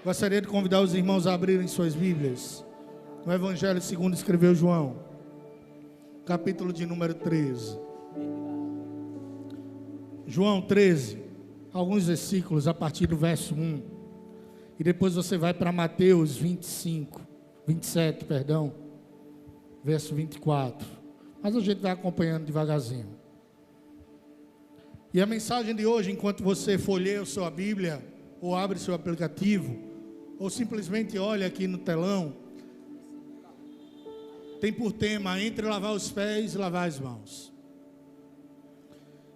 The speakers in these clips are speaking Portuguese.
Gostaria de convidar os irmãos a abrirem suas Bíblias no Evangelho segundo escreveu João, capítulo de número 13. João 13, alguns versículos a partir do verso 1. E depois você vai para Mateus 27, verso 24. Mas a gente vai acompanhando devagarzinho. E a mensagem de hoje, enquanto você folheia a sua Bíblia, ou abre seu aplicativo, ou simplesmente olha aqui no telão, tem por tema entre lavar os pés e lavar as mãos.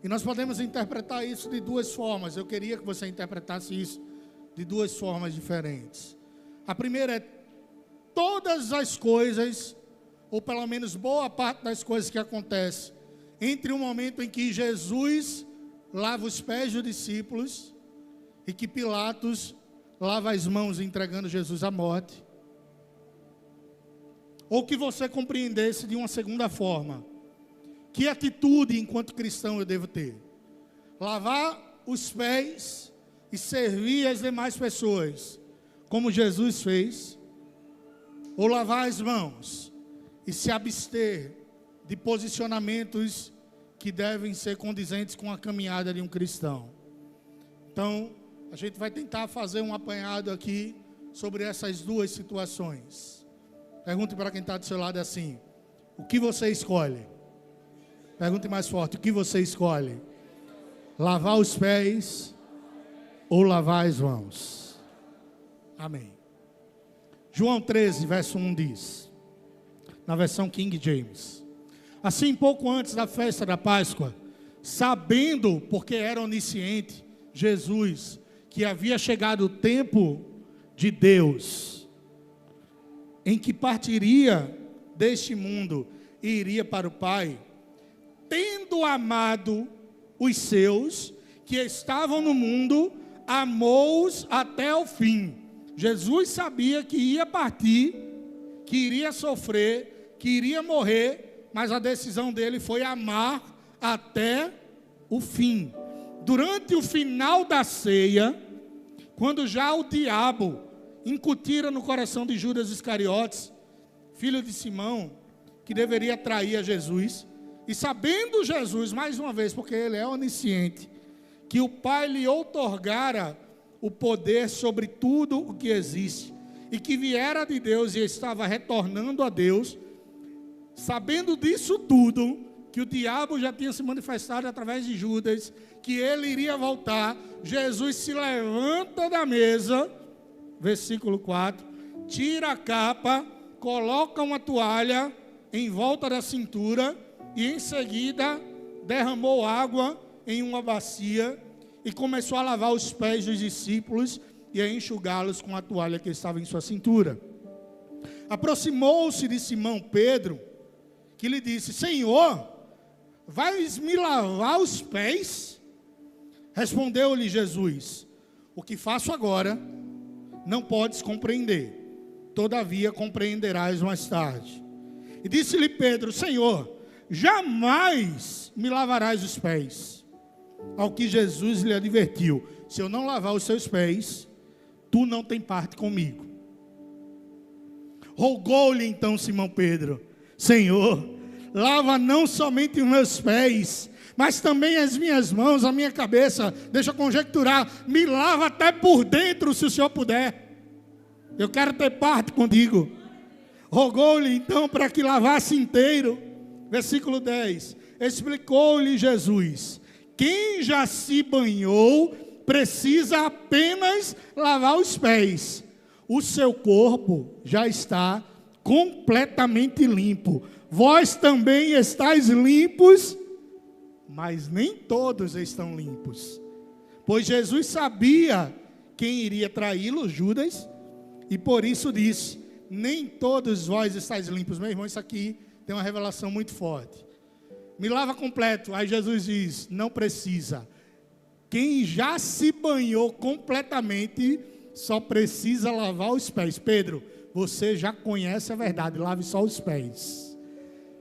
E nós podemos interpretar isso de duas formas. Eu queria que você interpretasse isso de duas formas diferentes. A primeira é todas as coisas, ou pelo menos boa parte das coisas que acontecem entre o momento em que Jesus lava os pés dos discípulos e que Pilatos lava as mãos entregando Jesus à morte. Ou que você compreendesse de uma segunda forma: que atitude enquanto cristão eu devo ter? Lavar os pés e servir as demais pessoas, como Jesus fez? Ou lavar as mãos e se abster de posicionamentos que devem ser condizentes com a caminhada de um cristão? Então, a gente vai tentar fazer um apanhado aqui sobre essas duas situações. Pergunte para quem está do seu lado assim: o que você escolhe? Pergunte mais forte: o que você escolhe? Lavar os pés ou lavar as mãos? Amém. João 13, verso 1 diz, na versão King James: assim, pouco antes da festa da Páscoa, sabendo, porque era onisciente, Jesus, que havia chegado o tempo de Deus, em que partiria deste mundo e iria para o Pai, tendo amado os seus que estavam no mundo, amou-os até o fim. Jesus sabia que ia partir, que iria sofrer, que iria morrer, mas a decisão dele foi amar até o fim. Durante o final da ceia, quando já o diabo incutira no coração de Judas Iscariotes, filho de Simão, que deveria trair a Jesus, e sabendo Jesus, mais uma vez, porque ele é onisciente, que o Pai lhe outorgara o poder sobre tudo o que existe, e que viera de Deus e estava retornando a Deus, sabendo disso tudo, que o diabo já tinha se manifestado através de Judas, que ele iria voltar, Jesus se levanta da mesa, versículo 4, tira a capa, coloca uma toalha em volta da cintura, e em seguida derramou água em uma bacia, e começou a lavar os pés dos discípulos, e a enxugá-los com a toalha que estava em sua cintura. Aproximou-se de Simão Pedro, que lhe disse: Senhor, vais me lavar os pés? Respondeu-lhe Jesus: o que faço agora, não podes compreender, todavia compreenderás mais tarde. E disse-lhe Pedro: Senhor, jamais me lavarás os pés. Ao que Jesus lhe advertiu: se eu não lavar os seus pés, tu não tem parte comigo. Rogou-lhe então Simão Pedro: Senhor, lava não somente os meus pés, mas também as minhas mãos, a minha cabeça. Deixa eu conjecturar, me lava até por dentro, se o Senhor puder. Eu quero ter parte contigo. Rogou-lhe então para que lavasse inteiro. Versículo 10. Explicou-lhe Jesus: quem já se banhou precisa apenas lavar os pés. O seu corpo já está completamente limpo. Vós também estáis limpos, mas nem todos estão limpos. Pois Jesus sabia quem iria traí-lo, Judas, e por isso disse: nem todos vós estáis limpos. Meu irmão, isso aqui tem uma revelação muito forte. Me lava completo. Aí Jesus diz: não precisa. Quem já se banhou completamente só precisa lavar os pés. Pedro, você já conhece a verdade, lave só os pés.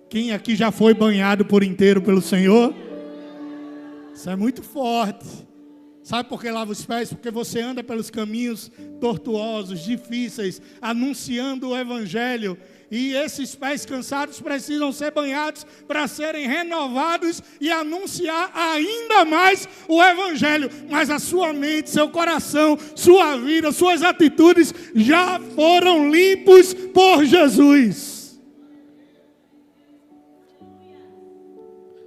Quem aqui já foi banhado por inteiro pelo Senhor? Isso é muito forte. Sabe por que lava os pés? Porque você anda pelos caminhos tortuosos, difíceis, anunciando o Evangelho. E esses pés cansados precisam ser banhados para serem renovados e anunciar ainda mais o Evangelho. Mas a sua mente, seu coração, sua vida, suas atitudes já foram limpos por Jesus.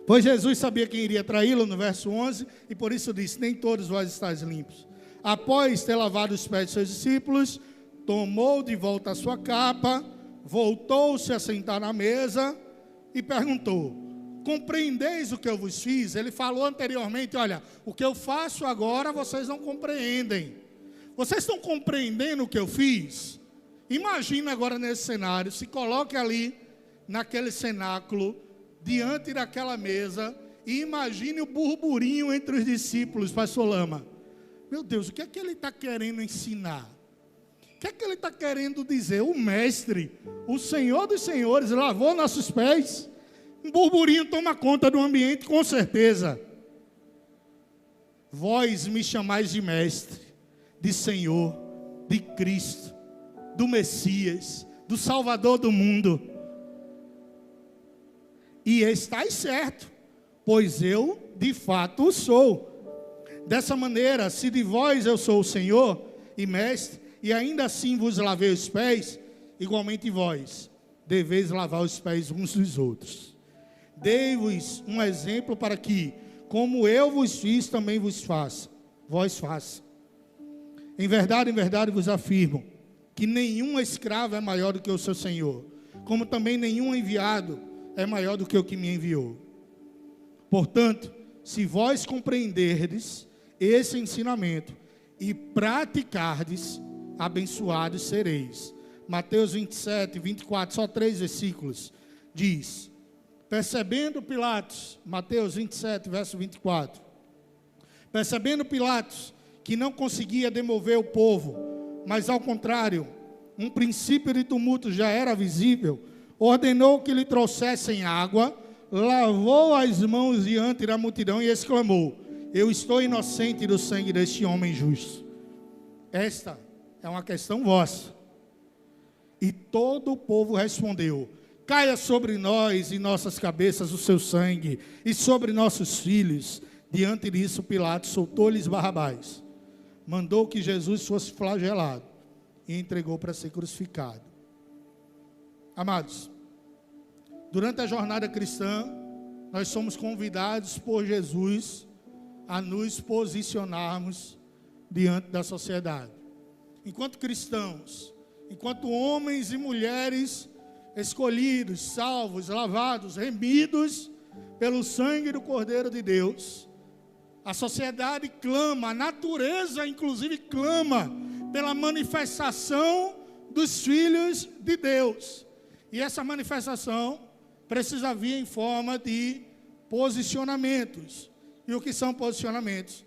Pois Jesus sabia quem iria traí-lo, no verso 11, e por isso disse: nem todos vós estáis limpos. Após ter lavado os pés de seus discípulos, tomou de volta a sua capa, voltou-se a sentar na mesa e perguntou: compreendeis o que eu vos fiz? Ele falou anteriormente: olha, o que eu faço agora vocês não compreendem. Vocês estão compreendendo o que eu fiz? Imagina agora nesse cenário, se coloque ali, naquele cenáculo, diante daquela mesa, e imagine o burburinho entre os discípulos, pastor Lama. Meu Deus, o que é que ele está querendo ensinar? O que é que ele está querendo dizer? O mestre, o Senhor dos senhores, lavou nossos pés. Um burburinho toma conta do ambiente, com certeza. Vós me chamais de mestre, de Senhor, de Cristo, do Messias, do Salvador do mundo. E estáis certo, pois eu de fato o sou. Dessa maneira, se de vós eu sou o Senhor e mestre, e ainda assim vos lavei os pés, igualmente vós deveis lavar os pés uns dos outros. Dei-vos um exemplo para que, como eu vos fiz, também vos faça. Vós faça. Em verdade vos afirmo, que nenhum escravo é maior do que o seu Senhor, como também nenhum enviado é maior do que o que me enviou. Portanto, se vós compreenderdes esse ensinamento e praticardes, abençoados sereis. Mateus 27, 24, só 3 versículos, diz: percebendo Pilatos, Mateus 27, verso 24, percebendo Pilatos que não conseguia demover o povo, mas ao contrário, um princípio de tumulto já era visível, ordenou que lhe trouxessem água, lavou as mãos diante da multidão e exclamou: eu estou inocente do sangue deste homem justo. Esta é uma questão vossa. E todo o povo respondeu: caia sobre nós e nossas cabeças o seu sangue, e sobre nossos filhos. Diante disso, Pilatos soltou-lhes Barrabás, mandou que Jesus fosse flagelado e entregou para ser crucificado. Amados, durante a jornada cristã, nós somos convidados por Jesus a nos posicionarmos diante da sociedade. Enquanto cristãos, enquanto homens e mulheres escolhidos, salvos, lavados, remidos pelo sangue do Cordeiro de Deus, a sociedade clama, a natureza inclusive clama pela manifestação dos filhos de Deus. E essa manifestação precisa vir em forma de posicionamentos. E o que são posicionamentos?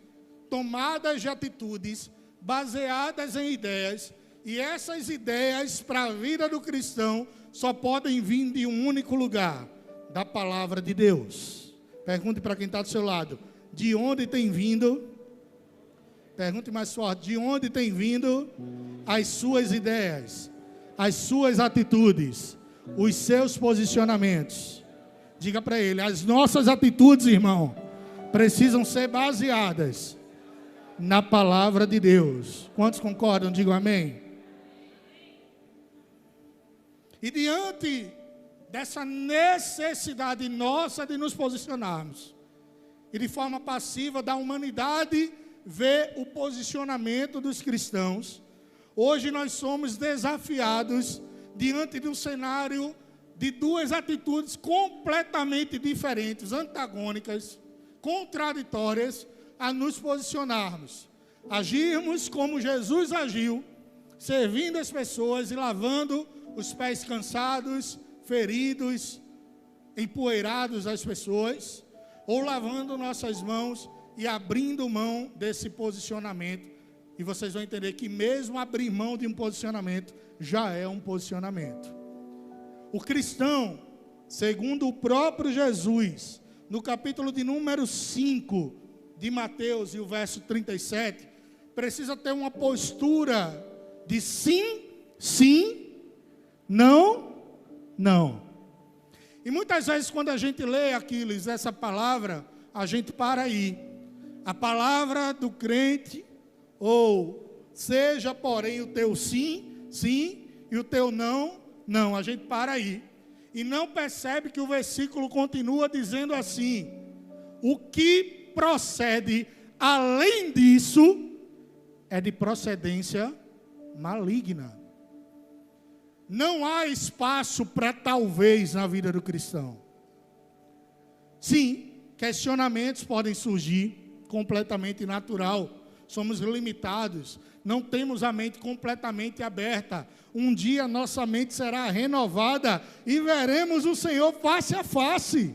Tomadas de atitudes baseadas em ideias. E essas ideias para a vida do cristão só podem vir de um único lugar: da palavra de Deus. Pergunte para quem está do seu lado: de onde tem vindo? Pergunte mais forte: de onde tem vindo as suas ideias, as suas atitudes, os seus posicionamentos? Diga para ele: as nossas atitudes, irmão, precisam ser baseadas na palavra de Deus. Quantos concordam? Digam amém. E diante dessa necessidade nossa de nos posicionarmos, e de forma passiva da humanidade ver o posicionamento dos cristãos, hoje nós somos desafiados diante de um cenário de duas atitudes completamente diferentes, antagônicas, contraditórias, a nos posicionarmos, agirmos como Jesus agiu, servindo as pessoas e lavando os pés cansados, feridos, empoeirados às pessoas, ou lavando nossas mãos e abrindo mão desse posicionamento. E vocês vão entender que mesmo abrir mão de um posicionamento já é um posicionamento. O cristão, segundo o próprio Jesus, no capítulo de número 5 de Mateus e o verso 37, precisa ter uma postura de sim, sim, não, não. E muitas vezes quando a gente lê Aquiles, essa palavra, a gente para aí. A palavra do crente, ou seja, porém, o teu sim, sim, e o teu não, não. A gente para aí. E não percebe que o versículo continua dizendo assim: o que procede além disso é de procedência maligna. Não há espaço para talvez na vida do cristão. Sim, questionamentos podem surgir, completamente natural. Somos limitados, não temos a mente completamente aberta. Um dia nossa mente será renovada e veremos o Senhor face a face.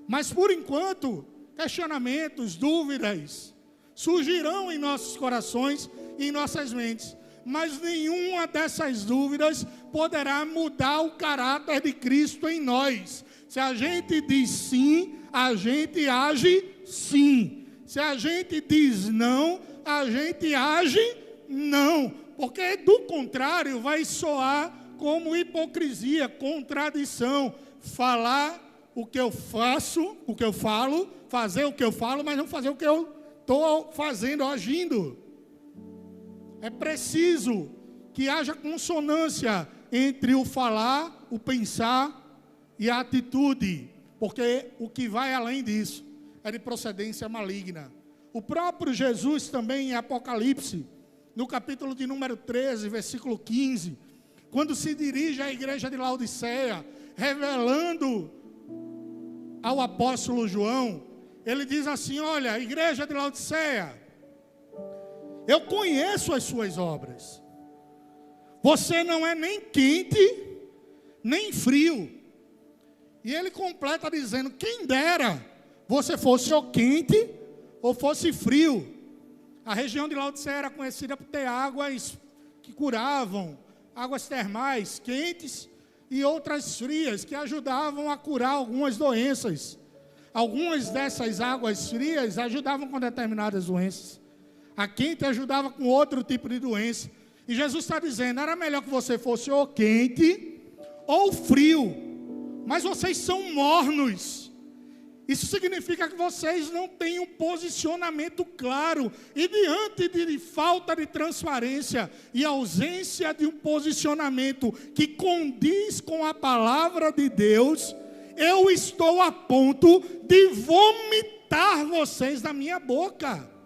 Mas por enquanto, questionamentos, dúvidas surgirão em nossos corações e em nossas mentes. Mas nenhuma dessas dúvidas poderá mudar o caráter de Cristo em nós. Se a gente diz sim, a gente age sim. Se a gente diz não, a gente age não. Porque do contrário vai soar como hipocrisia, contradição. Falar o que eu faço, o que eu falo, fazer o que eu falo, mas não fazer o que eu estou fazendo, agindo. É preciso que haja consonância entre o falar, o pensar e a atitude, porque o que vai além disso é de procedência maligna. O próprio Jesus também em Apocalipse, no capítulo de número 13, versículo 15, quando se dirige à igreja de Laodiceia, revelando ao apóstolo João, ele diz assim: olha, igreja de Laodiceia, eu conheço as suas obras. Você não é nem quente, nem frio. E ele completa dizendo: quem dera você fosse ou quente ou fosse frio. A região de Laodiceia era conhecida por ter águas que curavam, águas termais quentes e outras frias que ajudavam a curar algumas doenças. Algumas dessas águas frias ajudavam com determinadas doenças. A quente ajudava com outro tipo de doença. E Jesus está dizendo: era melhor que você fosse ou quente ou frio. Mas vocês são mornos. Isso significa que vocês não têm um posicionamento claro. E diante de falta de transparência e ausência de um posicionamento que condiz com a palavra de Deus, eu estou a ponto de vomitar vocês da minha boca.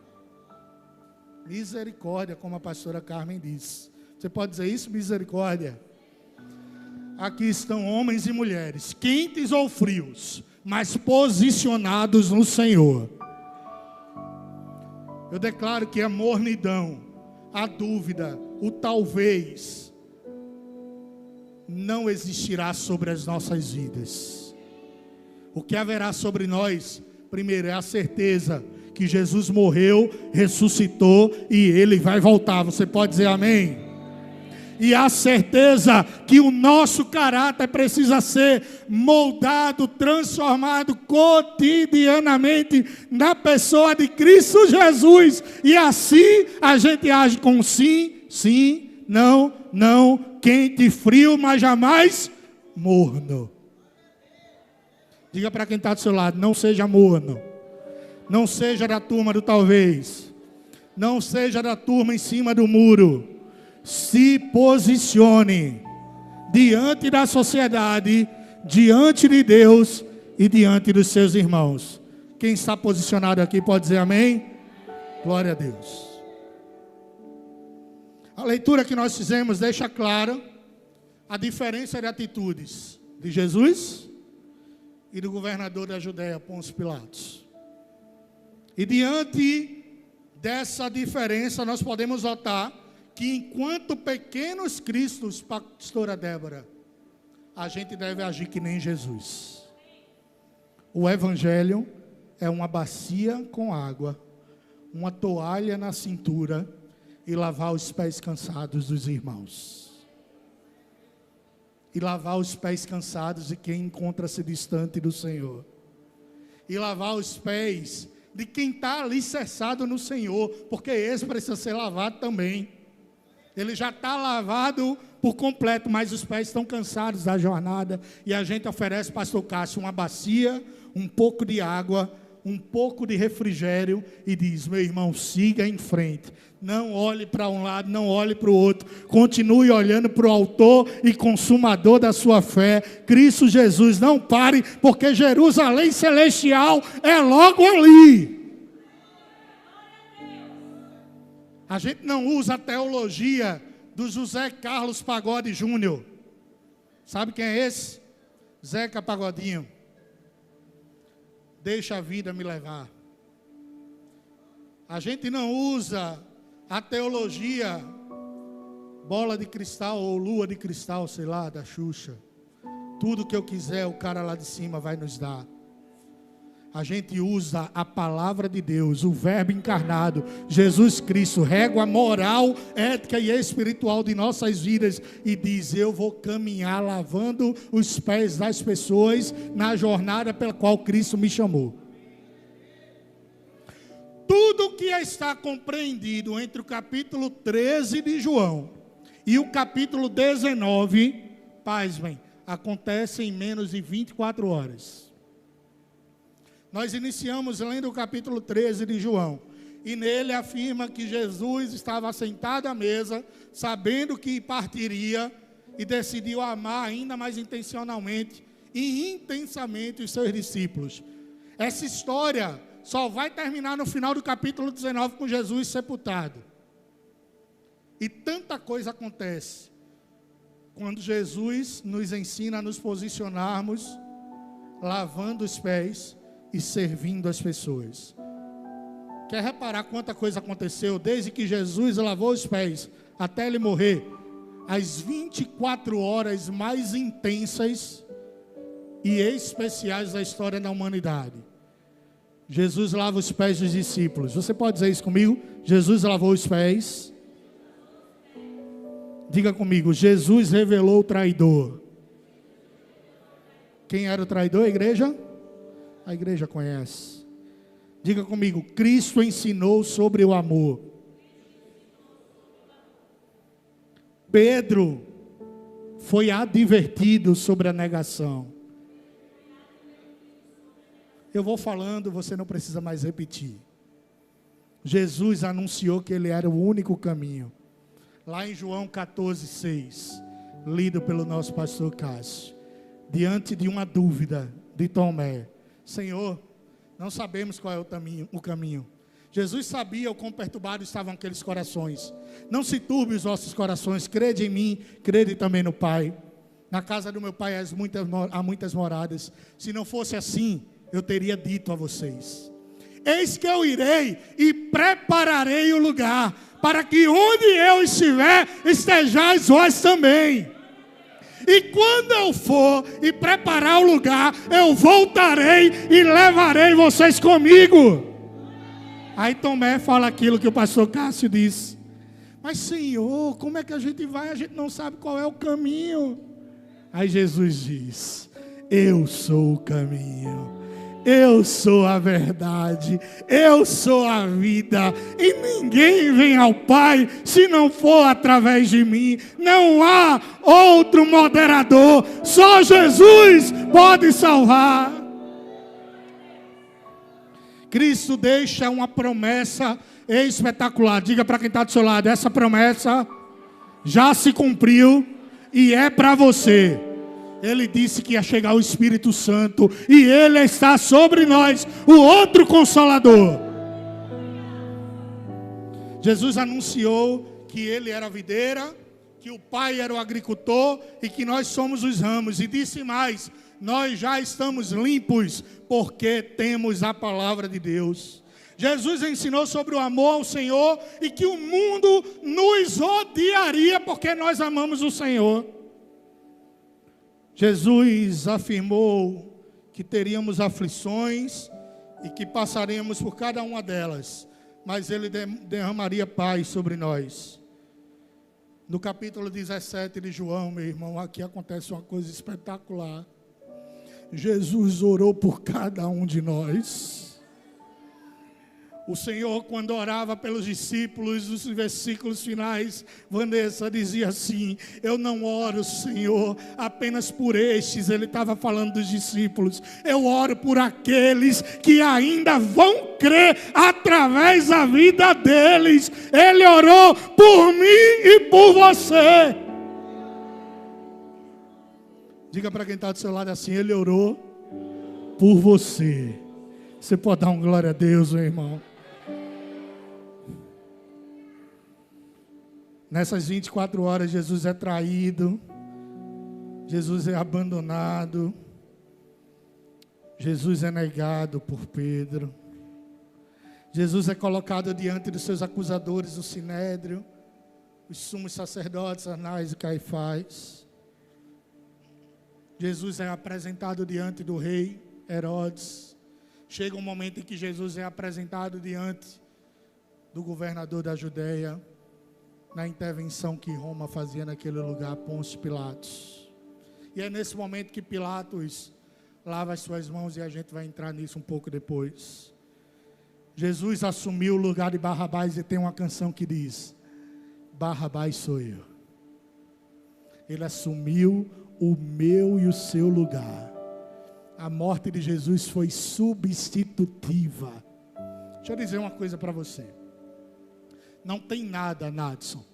Misericórdia, como a pastora Carmen disse. Você pode dizer isso? Misericórdia. Aqui estão homens e mulheres, quentes ou frios, mas posicionados no Senhor. Eu declaro que a mornidão, a dúvida, o talvez, não existirá sobre as nossas vidas. O que haverá sobre nós, primeiro, é a certeza que Jesus morreu, ressuscitou e Ele vai voltar. Você pode dizer amém? E a certeza que o nosso caráter precisa ser moldado, transformado cotidianamente na pessoa de Cristo Jesus. E assim a gente age com sim, sim, não, não, quente e frio, mas jamais morno. Diga para quem está do seu lado: não seja morno. Não seja da turma do talvez. Não seja da turma em cima do muro. Se posicione diante da sociedade, diante de Deus e diante dos seus irmãos. Quem está posicionado aqui pode dizer amém? Glória a Deus. A leitura que nós fizemos deixa clara a diferença de atitudes de Jesus e do governador da Judéia, Pôncio Pilatos. E diante dessa diferença, nós podemos notar que enquanto pequenos cristos, pastora Débora, a gente deve agir que nem Jesus. O evangelho é uma bacia com água, uma toalha na cintura e lavar os pés cansados dos irmãos. E lavar os pés cansados de quem encontra-se distante do Senhor. E lavar os pés de quem está alicerçado no Senhor, porque esse precisa ser lavado também. Ele já está lavado por completo, mas os pés estão cansados da jornada, e a gente oferece, pastor Cássio, uma bacia, um pouco de água, um pouco de refrigério, e diz: meu irmão, siga em frente, não olhe para um lado, não olhe para o outro, continue olhando para o autor e consumador da sua fé, Cristo Jesus. Não pare, porque Jerusalém celestial é logo ali. A gente não usa a teologia do José Carlos Pagode Júnior. Sabe quem é esse? Zeca Pagodinho. Deixa a vida me levar. A gente não usa a teologia bola de cristal ou lua de cristal, sei lá, da Xuxa. Tudo que eu quiser, o cara lá de cima vai nos dar. A gente usa a palavra de Deus, o verbo encarnado, Jesus Cristo, régua moral, ética e espiritual de nossas vidas, e diz: eu vou caminhar lavando os pés das pessoas na jornada pela qual Cristo me chamou. Tudo que está compreendido entre o capítulo 13 de João e o capítulo 19, pasmem, acontece em menos de 24 horas. Nós iniciamos lendo o capítulo 13 de João, e nele afirma que Jesus estava sentado à mesa, sabendo que partiria, e decidiu amar ainda mais intencionalmente e intensamente os seus discípulos. Essa história só vai terminar no final do capítulo 19 com Jesus sepultado. E tanta coisa acontece quando Jesus nos ensina a nos posicionarmos, lavando os pés e servindo as pessoas. Quer reparar quanta coisa aconteceu desde que Jesus lavou os pés até ele morrer? As 24 horas mais intensas e especiais da história da humanidade. Jesus lava os pés dos discípulos. Você pode dizer isso comigo? Jesus lavou os pés. Diga comigo: Jesus revelou o traidor. Quem era o traidor, a igreja? A igreja conhece. Diga comigo: Cristo ensinou sobre o amor. Pedro foi advertido sobre a negação. Eu vou falando, você não precisa mais repetir. Jesus anunciou que ele era o único caminho. Lá em João 14:6, lido pelo nosso pastor Cássio, diante de uma dúvida de Tomé: Senhor, não sabemos qual é o caminho. Jesus sabia o quão perturbados estavam aqueles corações. Não se turbe os vossos corações, crede em mim, crede também no Pai. Na casa do meu Pai há muitas moradas. Se não fosse assim, eu teria dito a vocês: eis que eu irei e prepararei o lugar, para que onde eu estiver, estejais vós também. E quando eu for e preparar o lugar, eu voltarei e levarei vocês comigo. Aí Tomé fala aquilo que o pastor Cássio disse: mas Senhor, como é que a gente vai? A gente não sabe qual é o caminho. Aí Jesus diz: eu sou o caminho, eu sou a verdade, eu sou a vida, e ninguém vem ao Pai se não for através de mim. Não há outro moderador, só Jesus pode salvar. Cristo deixa uma promessa espetacular. Diga para quem está do seu lado: essa promessa já se cumpriu e é para você. Ele disse que ia chegar o Espírito Santo, e Ele está sobre nós, o outro Consolador. Jesus anunciou que Ele era a videira, que o Pai era o agricultor e que nós somos os ramos. E disse mais: nós já estamos limpos porque temos a palavra de Deus. Jesus ensinou sobre o amor ao Senhor e que o mundo nos odiaria porque nós amamos o Senhor. Jesus afirmou que teríamos aflições e que passaremos por cada uma delas, mas Ele derramaria paz sobre nós. No capítulo 17 de João, meu irmão, aqui acontece uma coisa espetacular. Jesus orou por cada um de nós. O Senhor, quando orava pelos discípulos, nos versículos finais, Vanessa dizia assim: eu não oro, Senhor, apenas por estes. Ele estava falando dos discípulos. Eu oro por aqueles que ainda vão crer através da vida deles. Ele orou por mim e por você. Diga para quem está do seu lado assim: Ele orou por você. Você pode dar um glória a Deus, meu irmão? Nessas 24 horas, Jesus é traído, Jesus é abandonado, Jesus é negado por Pedro, Jesus é colocado diante dos seus acusadores, o Sinédrio, os sumos sacerdotes, Anás e Caifás. Jesus é apresentado diante do rei Herodes. Chega um momento em que Jesus é apresentado diante do governador da Judeia, na intervenção que Roma fazia naquele lugar, Pôncio Pilatos. E é nesse momento que Pilatos lava as suas mãos, e a gente vai entrar nisso um pouco depois. Jesus assumiu o lugar de Barrabás, e tem uma canção que diz: Barrabás sou eu. Ele assumiu o meu e o seu lugar. A morte de Jesus foi substitutiva. Deixa eu dizer uma coisa para você. Não tem nada, Nadson,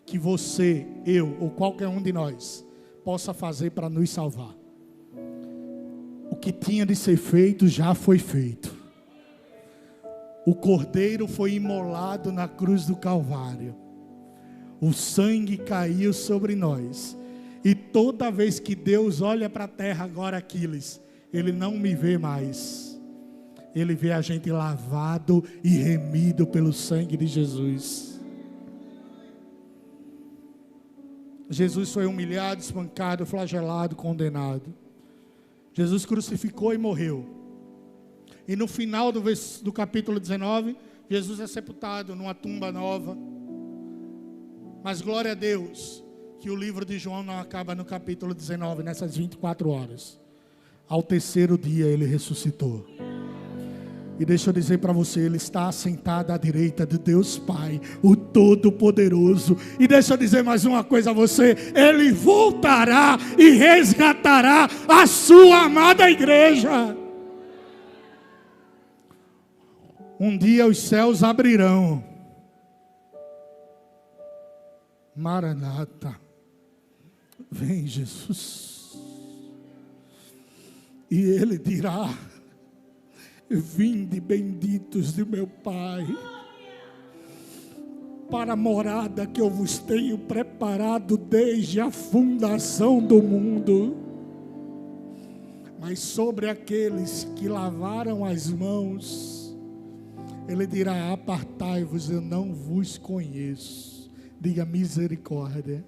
que você, eu ou qualquer um de nós possa fazer para nos salvar. O que tinha de ser feito já foi feito. O cordeiro foi imolado na cruz do Calvário. O sangue caiu sobre nós. E toda vez que Deus olha para a terra agora, Aquiles, Ele não me vê mais. Ele vê a gente lavado e remido pelo sangue de Jesus. Jesus foi humilhado, espancado, flagelado, condenado. Jesus crucificou e morreu. E no final do capítulo 19, Jesus é sepultado numa tumba nova. Mas glória a Deus, que o livro de João não acaba no capítulo 19, nessas 24 horas. Ao terceiro dia ele ressuscitou. E deixa eu dizer para você, Ele está assentado à direita de Deus Pai, o Todo-Poderoso. E deixa eu dizer mais uma coisa a você: Ele voltará e resgatará a sua amada igreja. Um dia os céus abrirão. Maranata, vem Jesus. E Ele dirá: vinde benditos de meu Pai, para a morada que eu vos tenho preparado desde a fundação do mundo. Mas sobre aqueles que lavaram as mãos, Ele dirá: apartai-vos, eu não vos conheço. Diga misericórdia.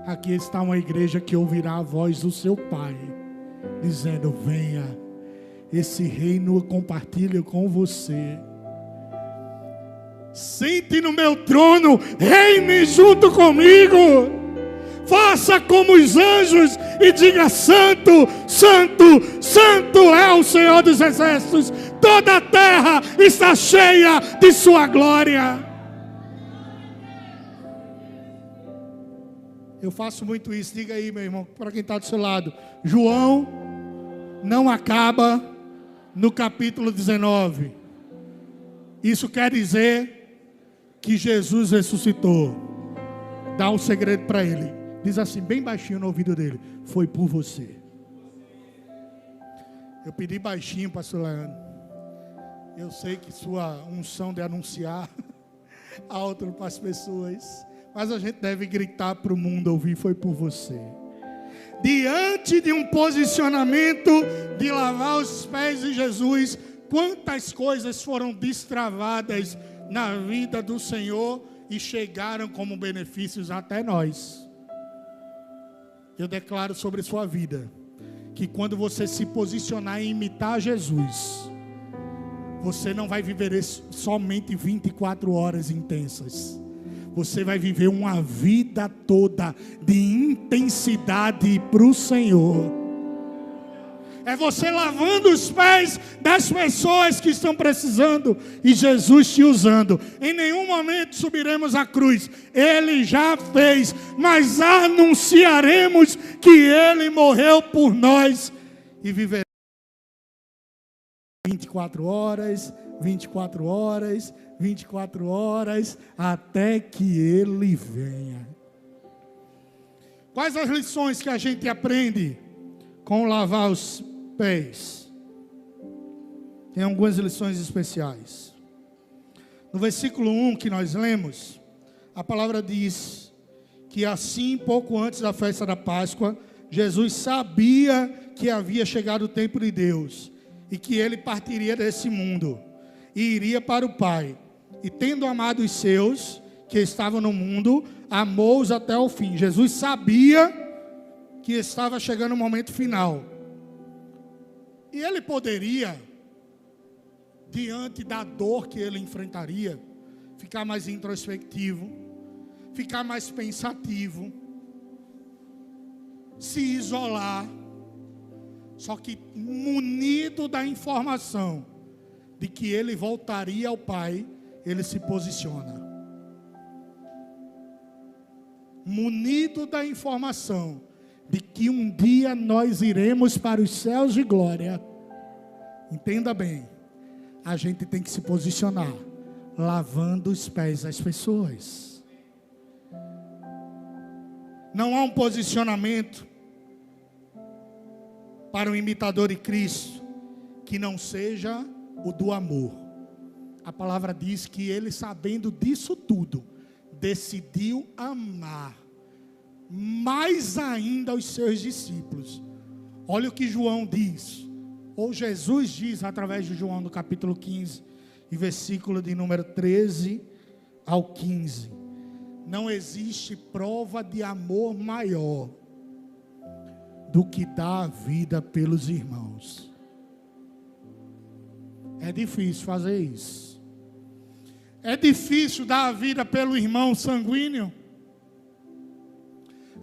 Aqui está uma igreja que ouvirá a voz do seu Pai, dizendo: venha. Esse reino eu compartilho com você. Sente no meu trono, reine junto comigo. Faça como os anjos e diga: santo, santo, santo é o Senhor dos exércitos. Toda a terra está cheia de sua glória. Eu faço muito isso. Diga aí, meu irmão, para quem está do seu lado: João não acaba no capítulo 19. Isso quer dizer que Jesus ressuscitou. Dá um segredo para ele. Diz assim, bem baixinho no ouvido dele: foi por você. Eu pedi baixinho, pastor Leandro. Eu sei que sua unção de anunciar alto para as pessoas, mas a gente deve gritar para o mundo ouvir: foi por você. Diante de um posicionamento de lavar os pés de Jesus, quantas coisas foram destravadas na vida do Senhor e chegaram como benefícios até nós. Eu declaro sobre sua vida que quando você se posicionar em imitar Jesus, você não vai viver somente 24 horas intensas. Você vai viver uma vida toda de intensidade para o Senhor. É você lavando os pés das pessoas que estão precisando e Jesus te usando. Em nenhum momento subiremos a cruz. Ele já fez, mas anunciaremos que Ele morreu por nós e viveremos 24 horas, 24 horas, 24 horas, até que Ele venha. Quais as lições que a gente aprende com lavar os pés? Tem algumas lições especiais. No versículo 1 que nós lemos, a palavra diz que assim, pouco antes da festa da Páscoa, Jesus sabia que havia chegado o tempo de Deus e que Ele partiria desse mundo e iria para o Pai. E tendo amado os seus que estavam no mundo, amou-os até o fim. Jesus sabia que estava chegando o momento final. E Ele poderia, diante da dor que Ele enfrentaria, ficar mais introspectivo, ficar mais pensativo, se isolar. Só que munido da informação de que Ele voltaria ao Pai, Ele se posiciona. Munido da informação de que um dia nós iremos para os céus de glória. Entenda bem, a gente tem que se posicionar, lavando os pés das pessoas. Não há um posicionamento para um imitador de Cristo que não seja o do amor. A palavra diz que Ele, sabendo disso tudo, decidiu amar mais ainda os seus discípulos. Olha o que João diz, ou Jesus diz através de João no capítulo 15 e versículo de número 13 ao 15. Não existe prova de amor maior do que dar a vida pelos irmãos. É difícil fazer isso. É difícil dar a vida pelo irmão sanguíneo.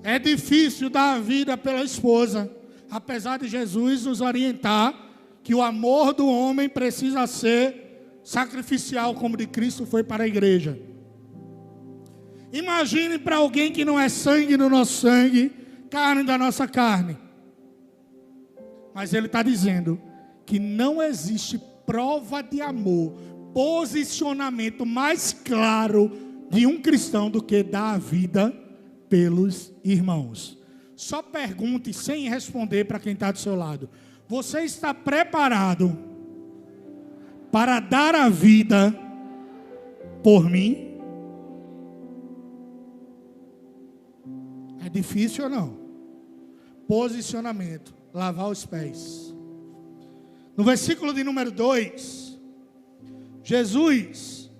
É difícil dar a vida pela esposa. Apesar de Jesus nos orientar que o amor do homem precisa ser sacrificial, como de Cristo foi para a igreja. Imagine para alguém que não é sangue do nosso sangue, carne da nossa carne. Mas Ele está dizendo que não existe prova de amor, posicionamento mais claro de um cristão do que dar a vida pelos irmãos. Só pergunte sem responder para quem está do seu lado: você está preparado para dar a vida por mim? É difícil ou não? Posicionamento, lavar os pés. No versículo de número 2, Jesus,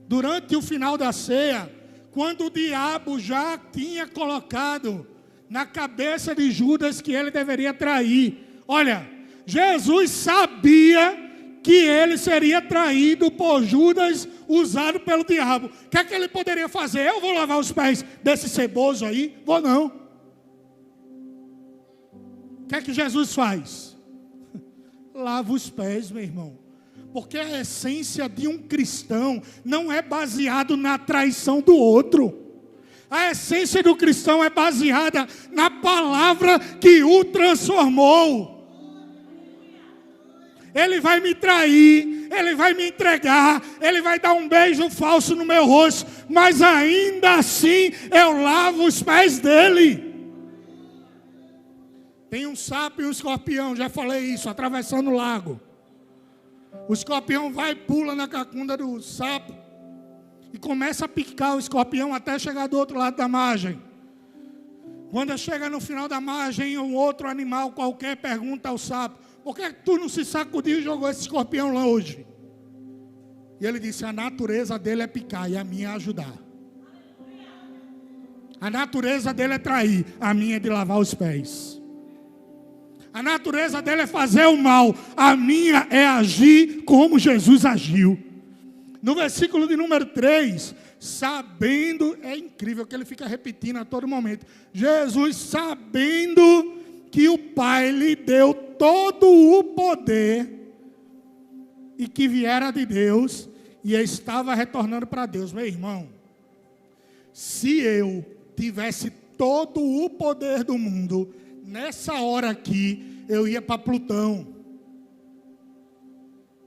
durante o final da ceia, quando o diabo já tinha colocado na cabeça de Judas que ele deveria trair. Olha, Jesus sabia que ele seria traído por Judas, usado pelo diabo. O que é que ele poderia fazer? Eu vou lavar os pés desse ceboso aí? Vou não. O que é que Jesus faz? Lava os pés, meu irmão. Porque a essência de um cristão não é baseado na traição do outro. A essência do cristão é baseada na palavra que o transformou. Ele vai me trair, ele vai me entregar, ele vai dar um beijo falso no meu rosto, mas ainda assim eu lavo os pés dele. Tem um sapo e um escorpião, já falei isso, atravessando o lago. O escorpião vai e pula na cacunda do sapo e começa a picar o escorpião até chegar do outro lado da margem. Quando chega no final da margem, um outro animal qualquer pergunta ao sapo: por que tu não se sacudiu e jogou esse escorpião lá hoje? E ele disse: a natureza dele é picar e a minha é ajudar. A natureza dele é trair, a minha é de lavar os pés. A natureza dele é fazer o mal, a minha é agir como Jesus agiu. No versículo de número 3, sabendo, é incrível que ele fica repetindo a todo momento. Jesus, sabendo que o Pai lhe deu todo o poder e que viera de Deus e estava retornando para Deus. Meu irmão, se eu tivesse todo o poder do mundo, nessa hora aqui, eu ia para Plutão.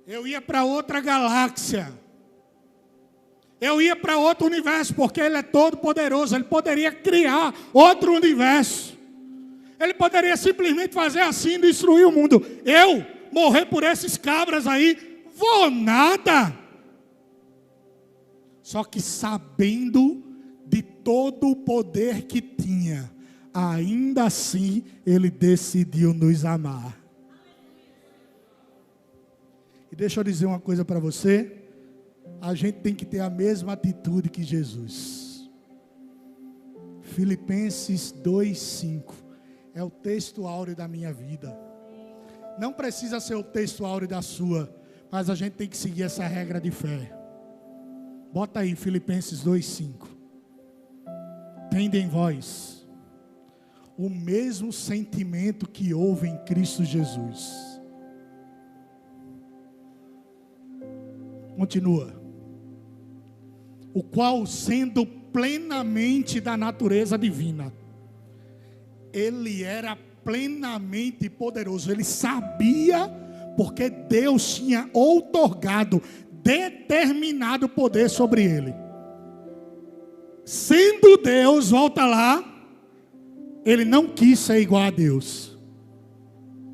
Eu ia para outra galáxia. Eu ia para outro universo, porque Ele é todo poderoso. Ele poderia criar outro universo. Ele poderia simplesmente fazer assim e destruir o mundo. Eu morrer por esses cabras aí, vou nada. Só que sabendo de todo o poder que tinha, ainda assim Ele decidiu nos amar. E deixa eu dizer uma coisa para você. A gente tem que ter a mesma atitude que Jesus. Filipenses 2:5 é o texto áureo da minha vida. Não precisa ser o texto áureo da sua, mas a gente tem que seguir essa regra de fé. Bota aí Filipenses 2:5. Tende em vós o mesmo sentimento que houve em Cristo Jesus. Continua. O qual, sendo plenamente da natureza divina, Ele era plenamente poderoso. Ele sabia, porque Deus tinha outorgado determinado poder sobre Ele. Sendo Deus, volta lá, Ele não quis ser igual a Deus.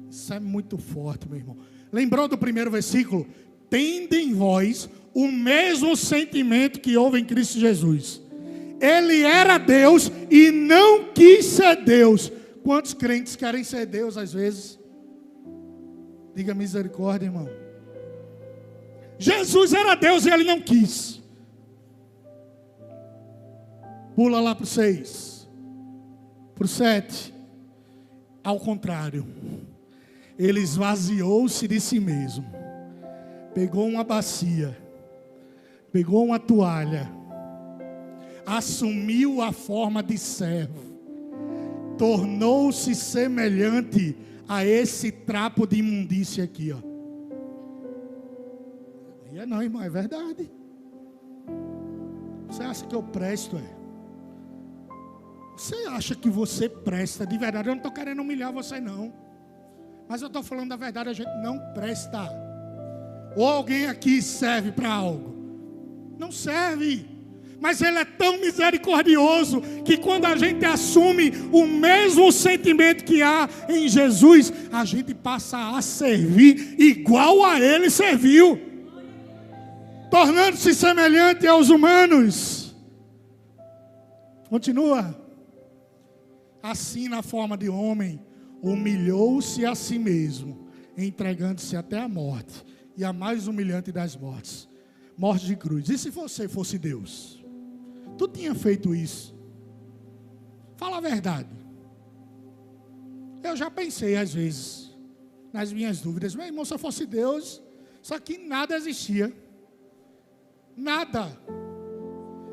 Isso é muito forte, meu irmão. Lembrou do primeiro versículo? Tende em vós o mesmo sentimento que houve em Cristo Jesus. Ele era Deus e não quis ser Deus. Quantos crentes querem ser Deus às vezes? Diga misericórdia, irmão. Jesus era Deus e Ele não quis. Pula lá para o 6. Para o 7. Ao contrário. Ele esvaziou-se de si mesmo. Pegou uma bacia. Pegou uma toalha. Assumiu a forma de servo. Tornou-se semelhante a esse trapo de imundícia aqui, ó. Não, irmão, é verdade. Você acha que eu presto, Você acha que você presta de verdade? Eu não estou querendo humilhar você, não. Mas eu estou falando da verdade, a gente não presta. Ou alguém aqui serve para algo? Não serve. Mas Ele é tão misericordioso que quando a gente assume o mesmo sentimento que há em Jesus, a gente passa a servir igual a Ele serviu, tornando-se semelhante aos humanos. Continua. Assim, na forma de homem, humilhou-se a si mesmo, entregando-se até a morte, e a mais humilhante das mortes, morte de cruz. E se você fosse Deus? Tu tinha feito isso? Fala a verdade. Eu já pensei às vezes, nas minhas dúvidas, meu irmão, se eu fosse Deus, isso aqui nada existia. Nada.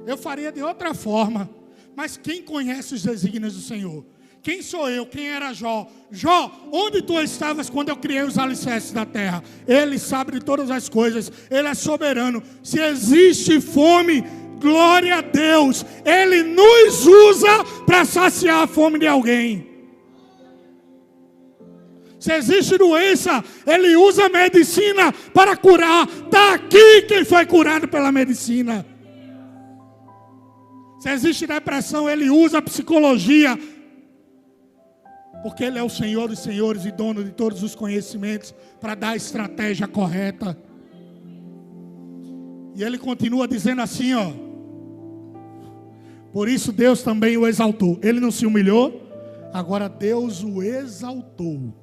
Eu faria de outra forma. Mas quem conhece os desígnios do Senhor? Quem sou eu? Quem era Jó? Jó, onde tu estavas quando eu criei os alicerces da terra? Ele sabe de todas as coisas. Ele é soberano. Se existe fome, glória a Deus. Ele nos usa para saciar a fome de alguém. Se existe doença, Ele usa a medicina para curar. Está aqui quem foi curado pela medicina. Se existe depressão, Ele usa a psicologia. Porque Ele é o Senhor dos senhores e dono de todos os conhecimentos para dar a estratégia correta. E Ele continua dizendo assim, ó. Por isso Deus também o exaltou. Ele não se humilhou, agora Deus o exaltou.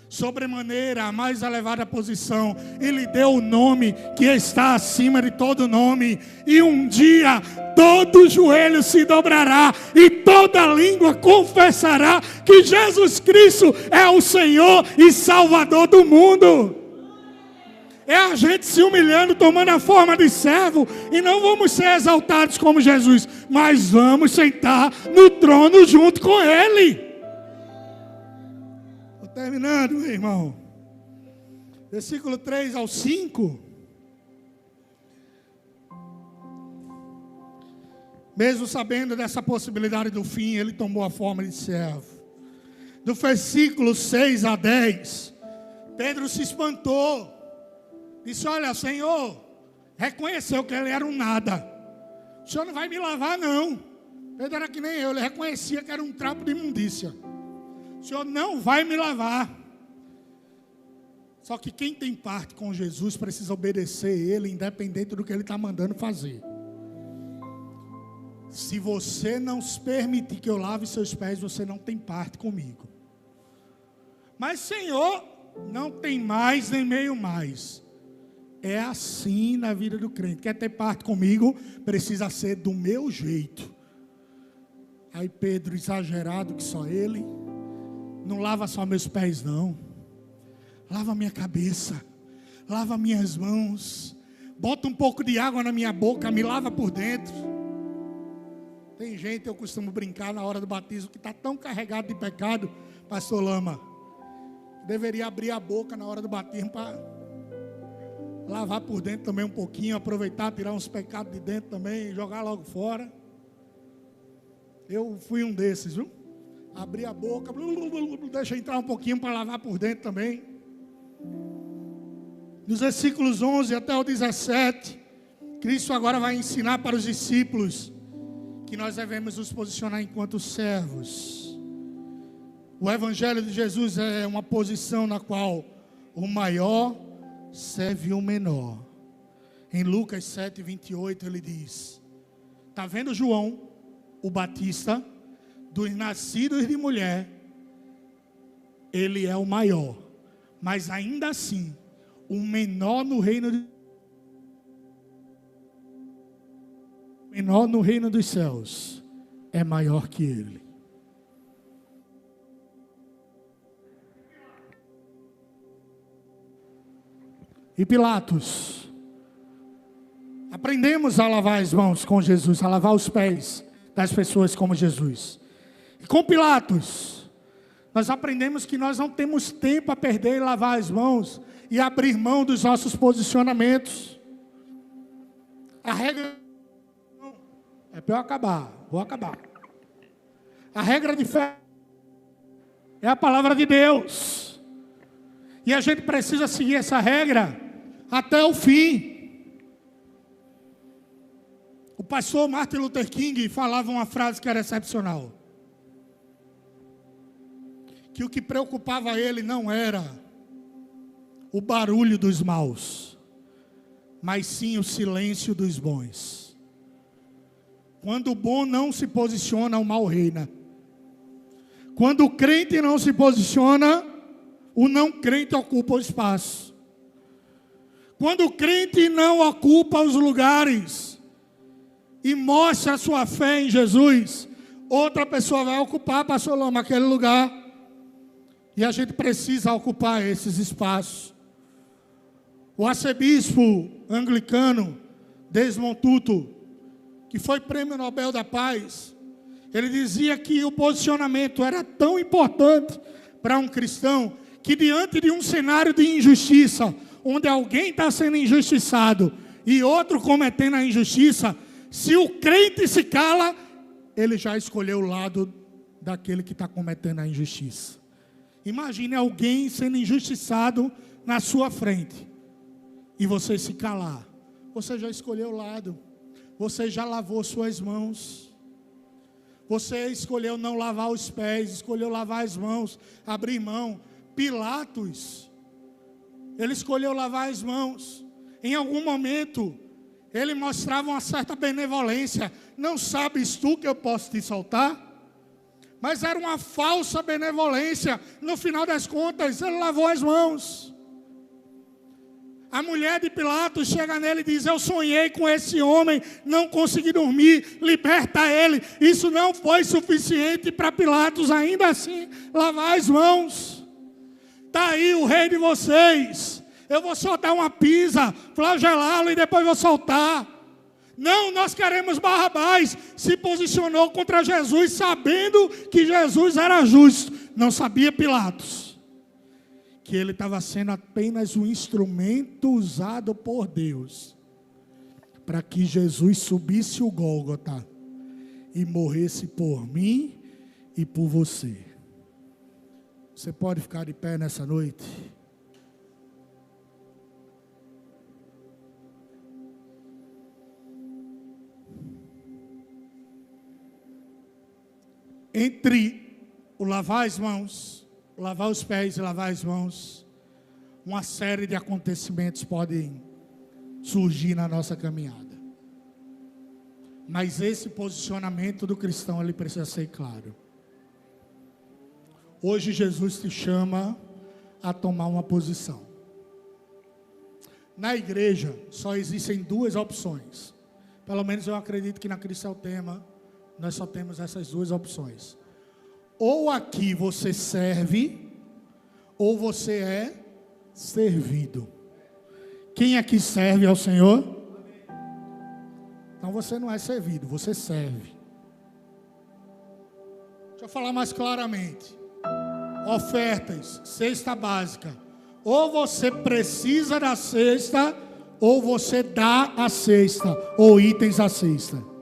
Sobremaneira, a mais elevada posição. Ele deu o nome que está acima de todo nome. E um dia todo joelho se dobrará e toda língua confessará que Jesus Cristo é o Senhor e Salvador do mundo. É a gente se humilhando, tomando a forma de servo. E não vamos ser exaltados como Jesus, mas vamos sentar no trono junto com Ele. Terminando, meu irmão. Versículo 3 ao 5. Mesmo sabendo dessa possibilidade do fim, ele tomou a forma de servo. Do versículo 6 a 10, Pedro se espantou. Disse: olha, Senhor, reconheceu que ele era um nada. O Senhor não vai me lavar, não. Pedro era que nem eu, ele reconhecia que era um trapo de imundícia. O Senhor não vai me lavar. Só que quem tem parte com Jesus precisa obedecer ele, independente do que ele está mandando fazer. Se você não permitir que eu lave seus pés, você não tem parte comigo. Mas, Senhor, não tem mais nem meio mais. É assim na vida do crente. Quer ter parte comigo? Precisa ser do meu jeito. Aí Pedro, exagerado que só ele, não lava só meus pés não. Lava minha cabeça, lava minhas mãos, bota um pouco de água na minha boca, me lava por dentro. Tem gente, eu costumo brincar na hora do batismo, que está tão carregado de pecado, pastor Lama, deveria abrir a boca na hora do batismo para lavar por dentro também um pouquinho, aproveitar, tirar uns pecados de dentro também, jogar logo fora. Eu fui um desses, viu? Abri a boca, deixa entrar um pouquinho para lavar por dentro também. Nos versículos 11 até o 17, Cristo agora vai ensinar para os discípulos que nós devemos nos posicionar enquanto servos. O Evangelho de Jesus é uma posição na qual o maior serve o menor. Em Lucas 7, 28 ele diz: está vendo João, o Batista, dos nascidos de mulher, ele é o maior, mas ainda assim, o menor no reino dos céus é maior que ele. E Pilatos, aprendemos a lavar as mãos com Jesus, a lavar os pés das pessoas como Jesus. E com Pilatos, nós aprendemos que nós não temos tempo a perder em lavar as mãos e abrir mão dos nossos posicionamentos. A regra é para eu acabar, vou acabar. A regra de fé é a palavra de Deus. E a gente precisa seguir essa regra até o fim. O pastor Martin Luther King falava uma frase que era excepcional. Que o que preocupava ele não era o barulho dos maus, mas sim o silêncio dos bons. Quando o bom não se posiciona, o mal reina. Quando o crente não se posiciona, o não crente ocupa o espaço. Quando o crente não ocupa os lugares e mostra a sua fé em Jesus, outra pessoa vai ocupar, pastor Lama, aquele lugar. E a gente precisa ocupar esses espaços. O arcebispo anglicano Desmond Tutu, que foi prêmio Nobel da Paz, ele dizia que o posicionamento era tão importante para um cristão, que diante de um cenário de injustiça, onde alguém está sendo injustiçado e outro cometendo a injustiça, se o crente se cala, ele já escolheu o lado daquele que está cometendo a injustiça. Imagine alguém sendo injustiçado na sua frente e você se calar. Você já escolheu o lado. Você já lavou suas mãos. Você escolheu não lavar os pés, escolheu lavar as mãos, abrir mão. Pilatos, ele escolheu lavar as mãos. Em algum momento, ele mostrava uma certa benevolência. Não sabes tu que eu posso te soltar? Mas era uma falsa benevolência. No final das contas, ele lavou as mãos. A mulher de Pilatos chega nele e diz: eu sonhei com esse homem, não consegui dormir, liberta ele. Isso não foi suficiente para Pilatos, ainda assim, lavar as mãos. Está aí o rei de vocês. Eu vou soltar uma pisa, flagelá-lo e depois vou soltar. Não, nós queremos Barrabás. Se posicionou contra Jesus, sabendo que Jesus era justo. Não sabia Pilatos que ele estava sendo apenas um instrumento usado por Deus para que Jesus subisse o Gólgota e morresse por mim e por você. Você pode ficar de pé nessa noite? Entre o lavar as mãos, lavar os pés e lavar as mãos, uma série de acontecimentos podem surgir na nossa caminhada. Mas esse posicionamento do cristão, ele precisa ser claro. Hoje Jesus te chama a tomar uma posição. Na igreja só existem duas opções. Pelo menos eu acredito que na Cristal Tema nós só temos essas duas opções. Ou aqui você serve, ou você é servido. Quem aqui serve ao Senhor? Então você não é servido, você serve. Deixa eu falar mais claramente. Ofertas, cesta básica. Ou você precisa da cesta, ou você dá a cesta, ou itens da cesta.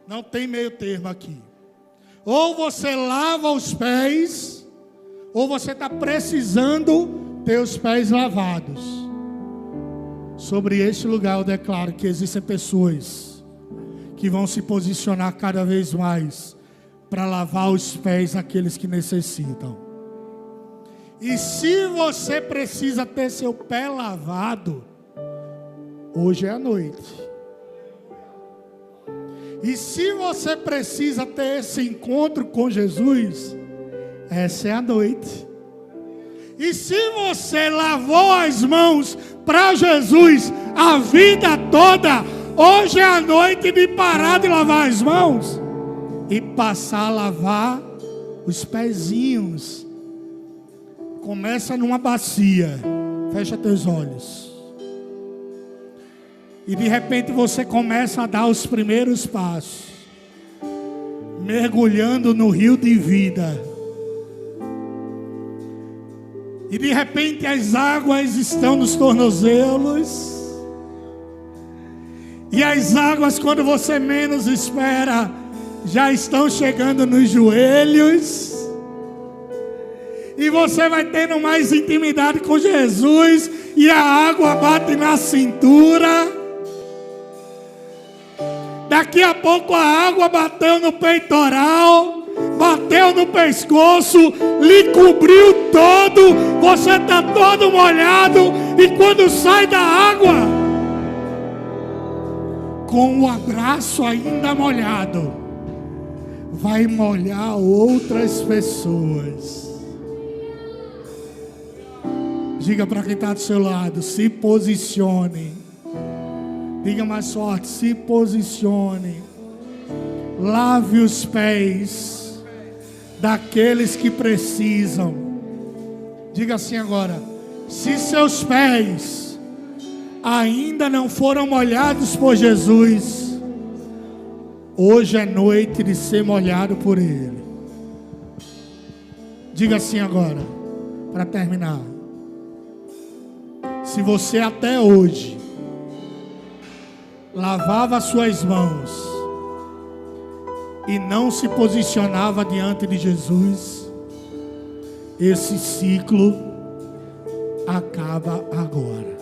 Não tem meio termo aqui. Ou você lava os pés, ou você está precisando ter os pés lavados. Sobre este lugar eu declaro que existem pessoas que vão se posicionar cada vez mais para lavar os pés daqueles que necessitam. E se você precisa ter seu pé lavado, hoje é a noite. E se você precisa ter esse encontro com Jesus, essa é a noite. E se você lavou as mãos para Jesus a vida toda, hoje é a noite de parar de lavar as mãos e passar a lavar os pezinhos. Começa numa bacia, fecha teus olhos. E de repente você começa a dar os primeiros passos, mergulhando no rio de vida. E de repente as águas estão nos tornozelos. E as águas, quando você menos espera, já estão chegando nos joelhos. E você vai tendo mais intimidade com Jesus. E a água bate na cintura. Daqui a pouco a água bateu no peitoral, bateu no pescoço, lhe cobriu todo, você está todo molhado, e quando sai da água, com o abraço ainda molhado, vai molhar outras pessoas. Diga para quem está do seu lado, se posicione. Diga mais forte, se posicione. Lave os pés daqueles que precisam. Diga assim agora: se seus pés ainda não foram molhados por Jesus, hoje é noite de ser molhado por Ele. Diga assim agora, para terminar: se você até hoje lavava suas mãos e não se posicionava diante de Jesus, esse ciclo acaba agora.